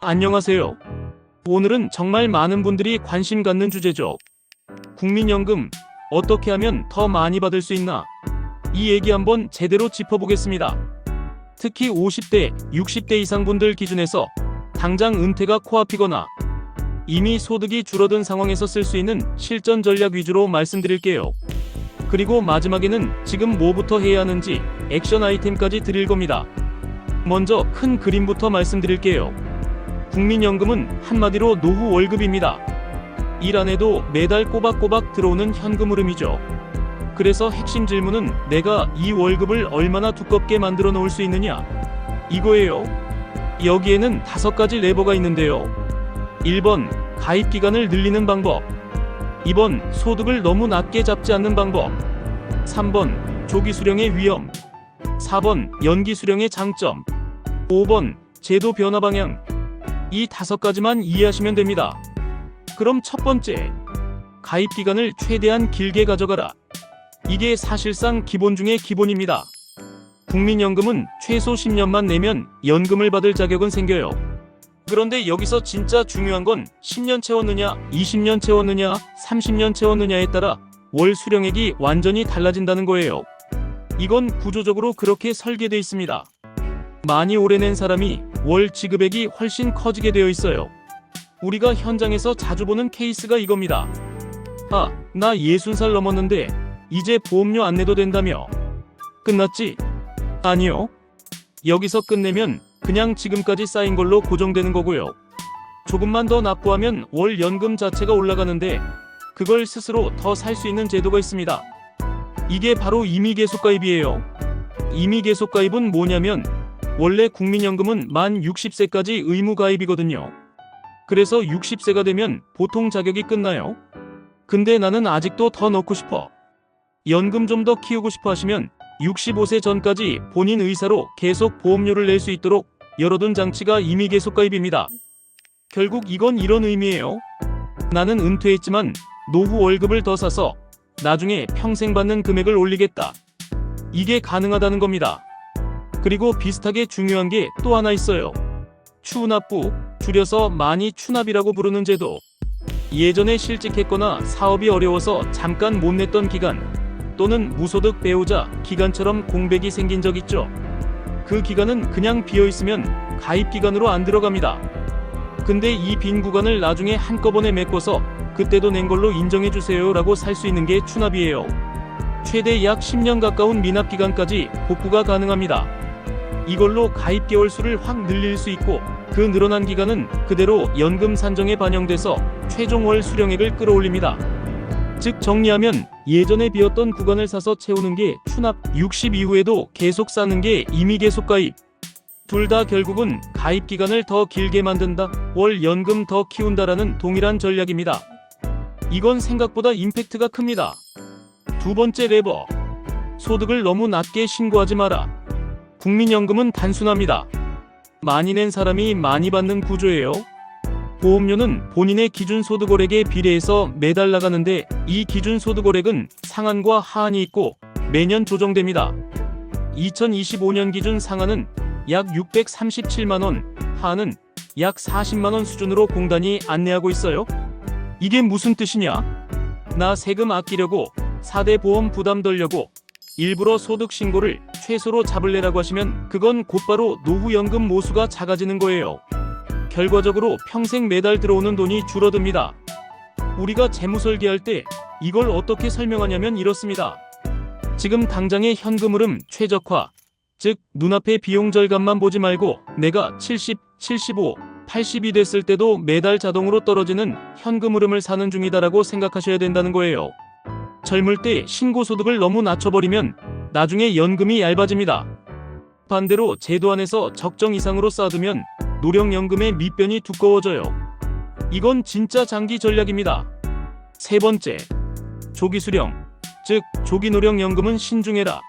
안녕하세요. 오늘은 정말 많은 분들이 관심 갖는 주제죠. 국민연금 어떻게 하면 더 많이 받을 수 있나? 이 얘기 한번 제대로 짚어보겠습니다. 특히 50대, 60대 이상 분들 기준에서 당장 은퇴가 코앞이거나 이미 소득이 줄어든 상황에서 쓸 수 있는 실전 전략 위주로 말씀드릴게요. 그리고 마지막에는 지금 뭐부터 해야 하는지 액션 아이템까지 드릴 겁니다. 먼저 큰 그림부터 말씀드릴게요. 국민연금은 한마디로 노후 월급입니다. 일 안 해도 매달 꼬박꼬박 들어오는 현금 흐름이죠. 그래서 핵심 질문은 내가 이 월급을 얼마나 두껍게 만들어 놓을 수 있느냐? 이거예요. 여기에는 5가지 레버가 있는데요. 1번, 가입 기간을 늘리는 방법. 2번, 소득을 너무 낮게 잡지 않는 방법. 3번, 조기 수령의 위험. 4번, 연기 수령의 장점. 5번, 제도 변화 방향. 이 5가지만 이해하시면 됩니다. 그럼 첫 번째, 가입 기간을 최대한 길게 가져가라. 이게 사실상 기본 중의 기본입니다. 국민연금은 최소 10년만 내면 연금을 받을 자격은 생겨요. 그런데 여기서 진짜 중요한 건 10년 채웠느냐, 20년 채웠느냐, 30년 채웠느냐에 따라 월 수령액이 완전히 달라진다는 거예요. 이건 구조적으로 그렇게 설계되어 있습니다. 많이 오래 낸 사람이 월 지급액이 훨씬 커지게 되어 있어요. 우리가 현장에서 자주 보는 케이스가 이겁니다. 아, 나 60살 넘었는데 이제 보험료 안 내도 된다며. 끝났지? 아니요. 여기서 끝내면 그냥 지금까지 쌓인 걸로 고정되는 거고요. 조금만 더 납부하면 월 연금 자체가 올라가는데 그걸 스스로 더 살 수 있는 제도가 있습니다. 이게 바로 임의계속가입이에요. 임의계속가입은 뭐냐면 원래 국민연금은 만 60세까지 의무가입이거든요. 그래서 60세가 되면 보통 자격이 끝나요. 근데 나는 아직도 더 넣고 싶어. 연금 좀 더 키우고 싶어 하시면 65세 전까지 본인 의사로 계속 보험료를 낼 수 있도록 열어둔 장치가 임의계속가입입니다. 결국 이건 이런 의미예요. 나는 은퇴했지만 노후 월급을 더 사서 나중에 평생 받는 금액을 올리겠다. 이게 가능하다는 겁니다. 그리고 비슷하게 중요한 게 또 하나 있어요. 추납부, 줄여서 많이 추납이라고 부르는 제도. 예전에 실직했거나 사업이 어려워서 잠깐 못 냈던 기간, 또는 무소득 배우자 기간처럼 공백이 생긴 적 있죠. 그 기간은 그냥 비어있으면 가입 기간으로 안 들어갑니다. 근데 이 빈 구간을 나중에 한꺼번에 메꿔서 그때도 낸 걸로 인정해주세요 라고 살 수 있는 게 추납이에요. 최대 약 10년 가까운 미납 기간까지 복구가 가능합니다. 이걸로 가입 개월 수를 확 늘릴 수 있고 그 늘어난 기간은 그대로 연금 산정에 반영돼서 최종 월 수령액을 끌어올립니다. 즉 정리하면 예전에 비었던 구간을 사서 채우는 게 추납, 60 이후에도 계속 사는 게 임의계속가입. 둘 다 결국은 가입 기간을 더 길게 만든다, 월 연금 더 키운다라는 동일한 전략입니다. 이건 생각보다 임팩트가 큽니다. 두 번째 레버, 소득을 너무 낮게 신고하지 마라. 국민연금은 단순합니다. 많이 낸 사람이 많이 받는 구조예요. 보험료는 본인의 기준 소득월액에 비례해서 매달 나가는데 이 기준 소득월액은 상한과 하한이 있고 매년 조정됩니다. 2025년 기준 상한은 약 637만원, 하한은 약 40만원 수준으로 공단이 안내하고 있어요. 이게 무슨 뜻이냐? 나 세금 아끼려고 4대 보험 부담 덜려고 일부러 소득 신고를 최소로 잡을래라고 하시면 그건 곧바로 노후연금 모수가 작아지는 거예요. 결과적으로 평생 매달 들어오는 돈이 줄어듭니다. 우리가 재무설계할 때 이걸 어떻게 설명하냐면 이렇습니다. 지금 당장의 현금 흐름 최적화, 즉 눈앞의 비용 절감만 보지 말고 내가 70, 75, 80이 됐을 때도 매달 자동으로 떨어지는 현금 흐름을 사는 중이다라고 생각하셔야 된다는 거예요. 젊을 때 신고소득을 너무 낮춰버리면 나중에 연금이 얇아집니다. 반대로 제도 안에서 적정 이상으로 쌓아두면 노령연금의 밑변이 두꺼워져요. 이건 진짜 장기 전략입니다. 세 번째, 조기수령, 즉 조기노령연금은 신중해라.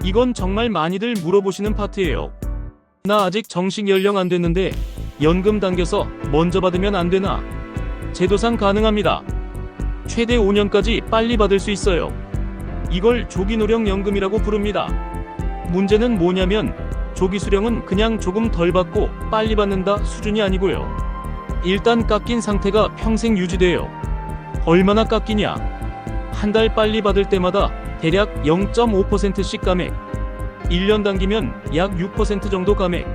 이건 정말 많이들 물어보시는 파트예요. 나 아직 정식 연령 안 됐는데 연금 당겨서 먼저 받으면 안 되나? 제도상 가능합니다. 최대 5년까지 빨리 받을 수 있어요. 이걸 조기노령연금이라고 부릅니다. 문제는 뭐냐면 조기 수령은 그냥 조금 덜 받고 빨리 받는다 수준이 아니고요. 일단 깎인 상태가 평생 유지돼요. 얼마나 깎이냐? 한 달 빨리 받을 때마다 대략 0.5%씩 감액, 1년 당기면 약 6% 정도 감액,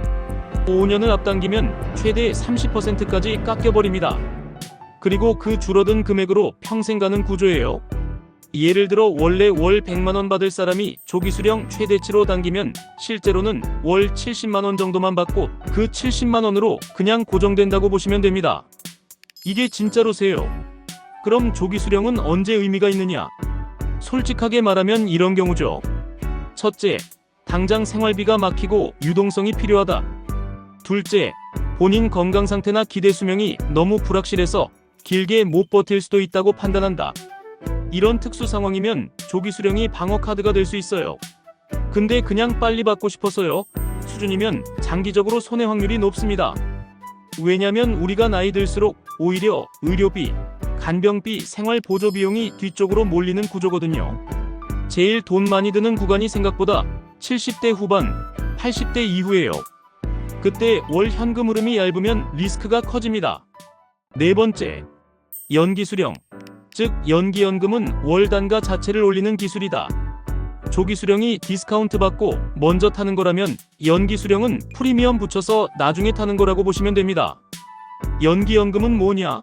5년을 앞당기면 최대 30%까지 깎여버립니다. 그리고 그 줄어든 금액으로 평생 가는 구조예요. 예를 들어 원래 월 100만원 받을 사람이 조기 수령 최대치로 당기면 실제로는 월 70만원 정도만 받고 그 70만원으로 그냥 고정된다고 보시면 됩니다. 이게 진짜로세요. 그럼 조기 수령은 언제 의미가 있느냐? 솔직하게 말하면 이런 경우죠. 첫째, 당장 생활비가 막히고 유동성이 필요하다. 둘째, 본인 건강 상태나 기대 수명이 너무 불확실해서 길게 못 버틸 수도 있다고 판단한다. 이런 특수 상황이면 조기 수령이 방어 카드가 될 수 있어요. 근데 그냥 빨리 받고 싶어서요 수준이면 장기적으로 손해 확률이 높습니다. 왜냐면 우리가 나이 들수록 오히려 의료비, 간병비, 생활보조 비용이 뒤쪽으로 몰리는 구조거든요. 제일 돈 많이 드는 구간이 생각보다 70대 후반, 80대 이후예요. 그때 월 현금 흐름이 얇으면 리스크가 커집니다. 네 번째, 연기 수령. 즉 연기연금은 월 단가 자체를 올리는 기술이다. 조기 수령이 디스카운트 받고 먼저 타는 거라면 연기 수령은 프리미엄 붙여서 나중에 타는 거라고 보시면 됩니다. 연기연금은 뭐냐?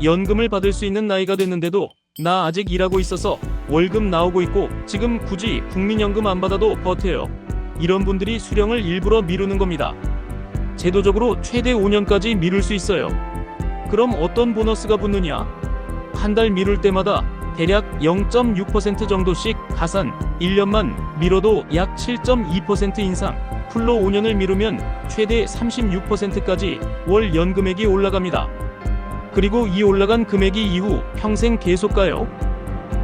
연금을 받을 수 있는 나이가 됐는데도 나 아직 일하고 있어서 월급 나오고 있고 지금 굳이 국민연금 안 받아도 버텨요. 이런 분들이 수령을 일부러 미루는 겁니다. 제도적으로 최대 5년까지 미룰 수 있어요. 그럼 어떤 보너스가 붙느냐? 한 달 미룰 때마다 대략 0.6% 정도씩 가산, 1년만 미뤄도 약 7.2% 인상, 풀로 5년을 미루면 최대 36%까지 월 연금액이 올라갑니다. 그리고 이 올라간 금액이 이후 평생 계속 가요.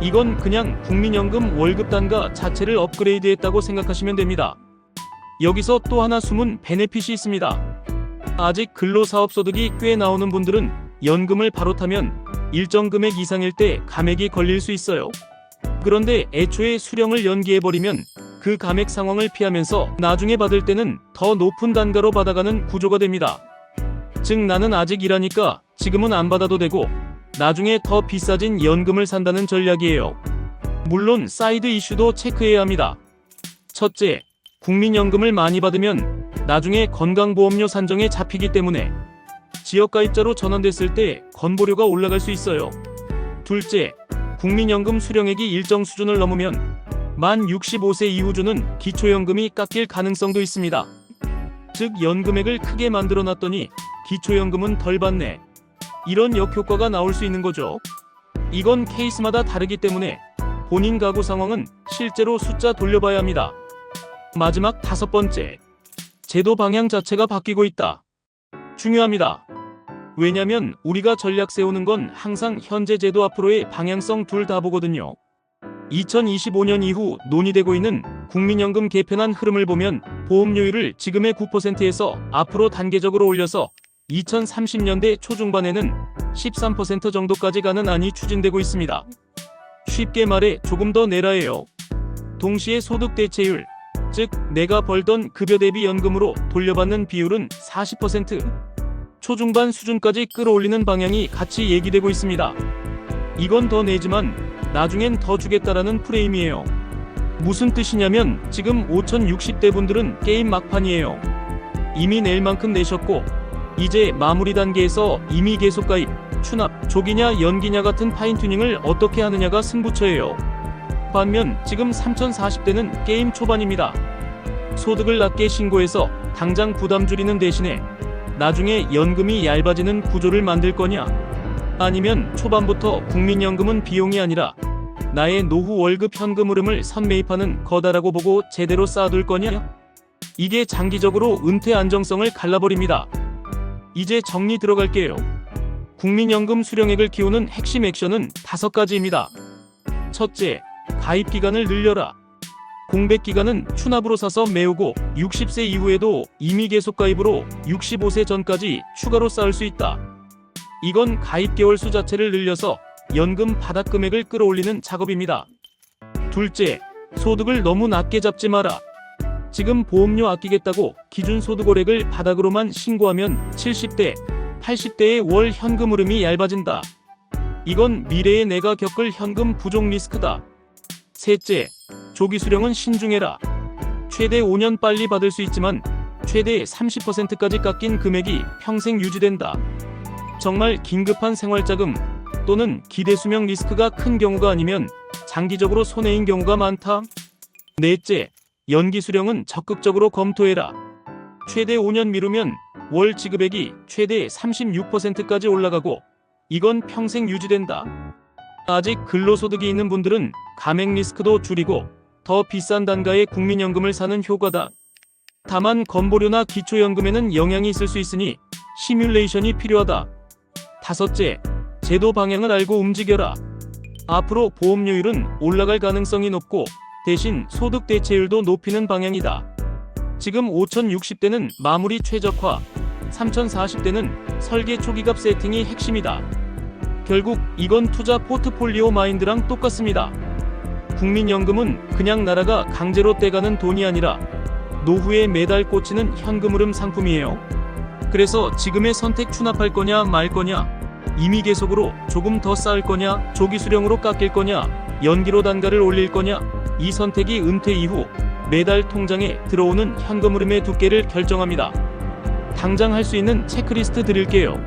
이건 그냥 국민연금 월급 단가 자체를 업그레이드했다고 생각하시면 됩니다. 여기서 또 하나 숨은 베네핏이 있습니다. 아직 근로사업소득이 꽤 나오는 분들은 연금을 바로 타면 일정 금액 이상일 때 감액이 걸릴 수 있어요. 그런데 애초에 수령을 연기해버리면 그 감액 상황을 피하면서 나중에 받을 때는 더 높은 단가로 받아가는 구조가 됩니다. 즉 나는 아직 일하니까 지금은 안 받아도 되고 나중에 더 비싸진 연금을 산다는 전략이에요. 물론 사이드 이슈도 체크해야 합니다. 첫째, 국민연금을 많이 받으면 나중에 건강보험료 산정에 잡히기 때문에 지역가입자로 전환됐을 때 건보료가 올라갈 수 있어요. 둘째, 국민연금 수령액이 일정 수준을 넘으면 만 65세 이후 주는 기초연금이 깎일 가능성도 있습니다. 즉 연금액을 크게 만들어놨더니 기초연금은 덜 받네. 이런 역효과가 나올 수 있는 거죠. 이건 케이스마다 다르기 때문에 본인 가구 상황은 실제로 숫자 돌려봐야 합니다. 마지막 다섯 번째, 제도 방향 자체가 바뀌고 있다. 중요합니다. 왜냐면 우리가 전략 세우는 건 항상 현재 제도 앞으로의 방향성 둘 다 보거든요. 2025년 이후 논의되고 있는 국민연금 개편안 흐름을 보면 보험료율을 지금의 9%에서 앞으로 단계적으로 올려서 2030년대 초중반에는 13% 정도까지 가는 안이 추진되고 있습니다. 쉽게 말해 조금 더 내라예요. 동시에 소득 대체율, 즉 내가 벌던 급여 대비 연금으로 돌려받는 비율은 40%, 초중반 수준까지 끌어올리는 방향이 같이 얘기되고 있습니다. 이건 더 내지만 나중엔 더 주겠다라는 프레임이에요. 무슨 뜻이냐면 지금 5060대 분들은 게임 막판이에요. 이미 낼 만큼 내셨고 이제 마무리 단계에서 이미 계속 가입, 추납, 조기냐 연기냐 같은 파인튜닝을 어떻게 하느냐가 승부처예요. 반면 지금 3040대는 게임 초반입니다. 소득을 낮게 신고해서 당장 부담 줄이는 대신에 나중에 연금이 얇아지는 구조를 만들 거냐? 아니면 초반부터 국민연금은 비용이 아니라 나의 노후 월급 현금 흐름을 선매입하는 거다라고 보고 제대로 쌓아둘 거냐? 이게 장기적으로 은퇴 안정성을 갈라버립니다. 이제 정리 들어갈게요. 국민연금 수령액을 키우는 핵심 액션은 5가지입니다. 첫째, 가입 기간을 늘려라. 공백 기간은 추납으로 사서 메우고 60세 이후에도 이미 계속 가입으로 65세 전까지 추가로 쌓을 수 있다. 이건 가입 개월 수 자체를 늘려서 연금 바닥 금액을 끌어올리는 작업입니다. 둘째, 소득을 너무 낮게 잡지 마라. 지금 보험료 아끼겠다고 기준소득월액을 바닥으로만 신고하면 70대, 80대의 월 현금 흐름이 얇아진다. 이건 미래에 내가 겪을 현금 부족 리스크다. 셋째, 조기 수령은 신중해라. 최대 5년 빨리 받을 수 있지만 최대 30%까지 깎인 금액이 평생 유지된다. 정말 긴급한 생활자금 또는 기대 수명 리스크가 큰 경우가 아니면 장기적으로 손해인 경우가 많다. 넷째, 연기 수령은 적극적으로 검토해라. 최대 5년 미루면 월 지급액이 최대 36%까지 올라가고 이건 평생 유지된다. 아직 근로소득이 있는 분들은 감액 리스크도 줄이고 더 비싼 단가의 국민연금을 사는 효과다. 다만 건보료나 기초연금에는 영향이 있을 수 있으니 시뮬레이션이 필요하다. 다섯째, 제도 방향을 알고 움직여라. 앞으로 보험료율은 올라갈 가능성이 높고 대신 소득 대체율도 높이는 방향이다. 지금 5060대는 마무리 최적화, 3040대는 설계 초기값 세팅이 핵심이다. 결국 이건 투자 포트폴리오 마인드랑 똑같습니다. 국민연금은 그냥 나라가 강제로 떼가는 돈이 아니라 노후에 매달 꽂히는 현금 흐름 상품이에요. 그래서 지금의 선택 추납할 거냐 말 거냐, 임의 계속으로 조금 더 쌓을 거냐, 조기 수령으로 깎일 거냐, 연기로 단가를 올릴 거냐, 이 선택이 은퇴 이후 매달 통장에 들어오는 현금 흐름의 두께를 결정합니다. 당장 할 수 있는 체크리스트 드릴게요.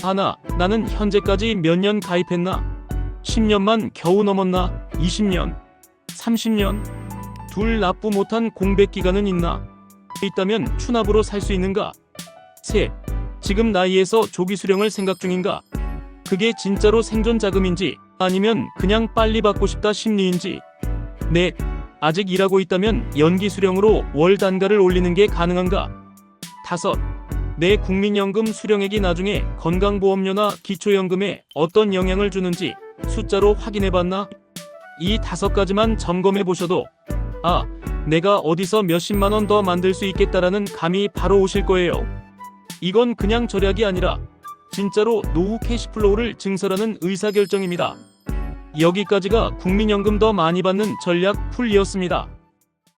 하나, 나는 현재까지 몇 년 가입했나? 10년만 겨우 넘었나? 20년? 30년? 둘, 납부 못한 공백 기간은 있나? 있다면 추납으로 살 수 있는가? 셋, 지금 나이에서 조기 수령을 생각 중인가? 그게 진짜로 생존 자금인지 아니면 그냥 빨리 받고 싶다 심리인지. 넷, 아직 일하고 있다면 연기 수령으로 월 단가를 올리는 게 가능한가? 다섯, 내 국민연금 수령액이 나중에 건강보험료나 기초연금에 어떤 영향을 주는지 숫자로 확인해봤나? 이 5가지만 점검해보셔도 내가 어디서 몇십만원 더 만들 수 있겠다라는 감이 바로 오실 거예요. 이건 그냥 절약이 아니라 진짜로 노후 캐시플로우를 증설하는 의사결정입니다. 여기까지가 국민연금 더 많이 받는 전략 풀이었습니다.